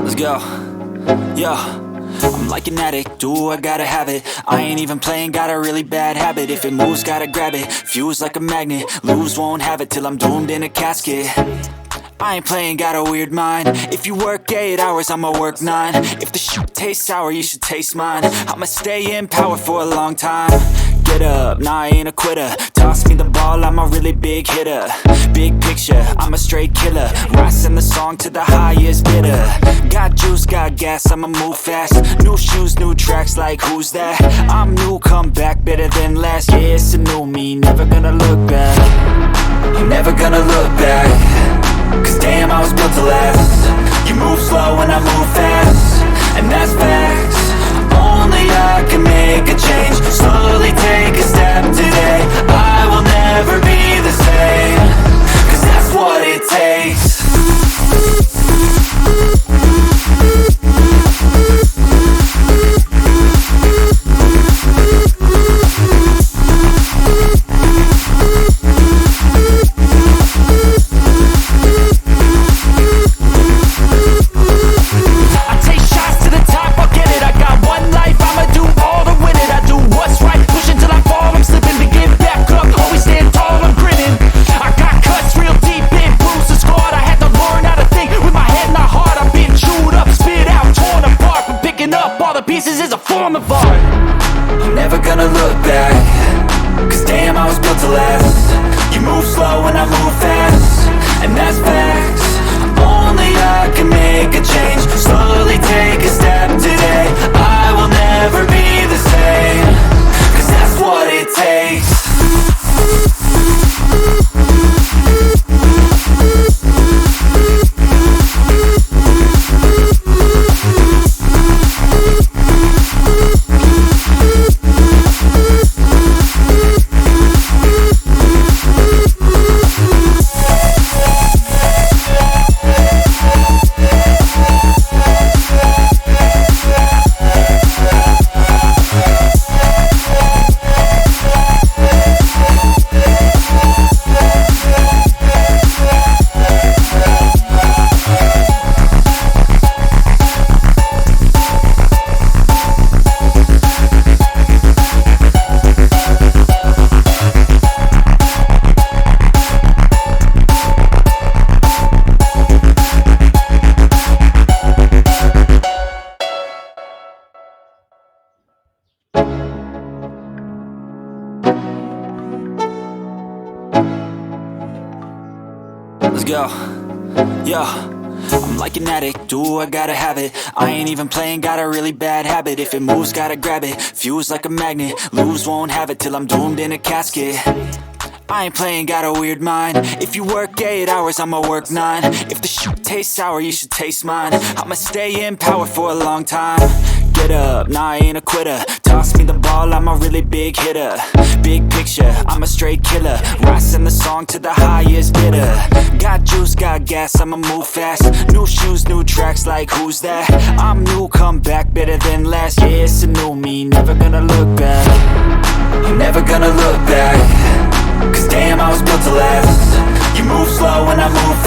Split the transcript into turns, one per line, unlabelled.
Let's go. Yo, I'm like an addict, do I gotta have it. I ain't even playing, got a really bad habit. If it moves, gotta grab it, fuse like a magnet. Lose, won't have it till I'm doomed in a casket. I ain't playing, got a weird mind. If you work 8 hours, I'ma work 9. If the shit tastes sour, you should taste mine. I'ma stay in power for a long time. Get up, nah, I ain't a quitter. Toss me the ball, I'm a really big hitter. Big picture, I'm a straight killer. Rising the song to the highest bidder. Got juice, got gas, I'ma move fast. New shoes, new tracks, like who's that? I'm new, come back, better than last. Yeah, it's a new me, never gonna look back. I'm never gonna look back. Cause damn, I was built to last. You move slow and I move fast, and that's facts. Only I can make a change. Slowly take a step today. I will never be the same. Cause that's what it takes. Pieces is a form of art. I'm never gonna look back. Cause damn, I was built to last. You move slow and I move fast, and that's facts. Only I can make a change. Slowly take a step today. I will never be the same. Cause that's what it takes. Let's go. Yo, I'm like an addict, do I gotta have it. I ain't even playing, got a really bad habit. If it moves, gotta grab it, fuse like a magnet. Lose, won't have it till I'm doomed in a casket. I ain't playing, got a weird mind. If you work 8 hours, I'ma work 9. If the shit tastes sour, you should taste mine. I'ma stay in power for a long time. Get up, nah, I ain't a quitter. Toss me the ball, I'm a really big hitter. Big picture, I'm a straight killer. Rising the song to the highest bidder. Got juice, got gas, I'ma move fast. New shoes, new tracks, like who's that? I'm new, come back, better than last. Yeah, it's a new me, never gonna look back. I'm never gonna look back. Cause damn, I was built to last. You move slow and I move fast.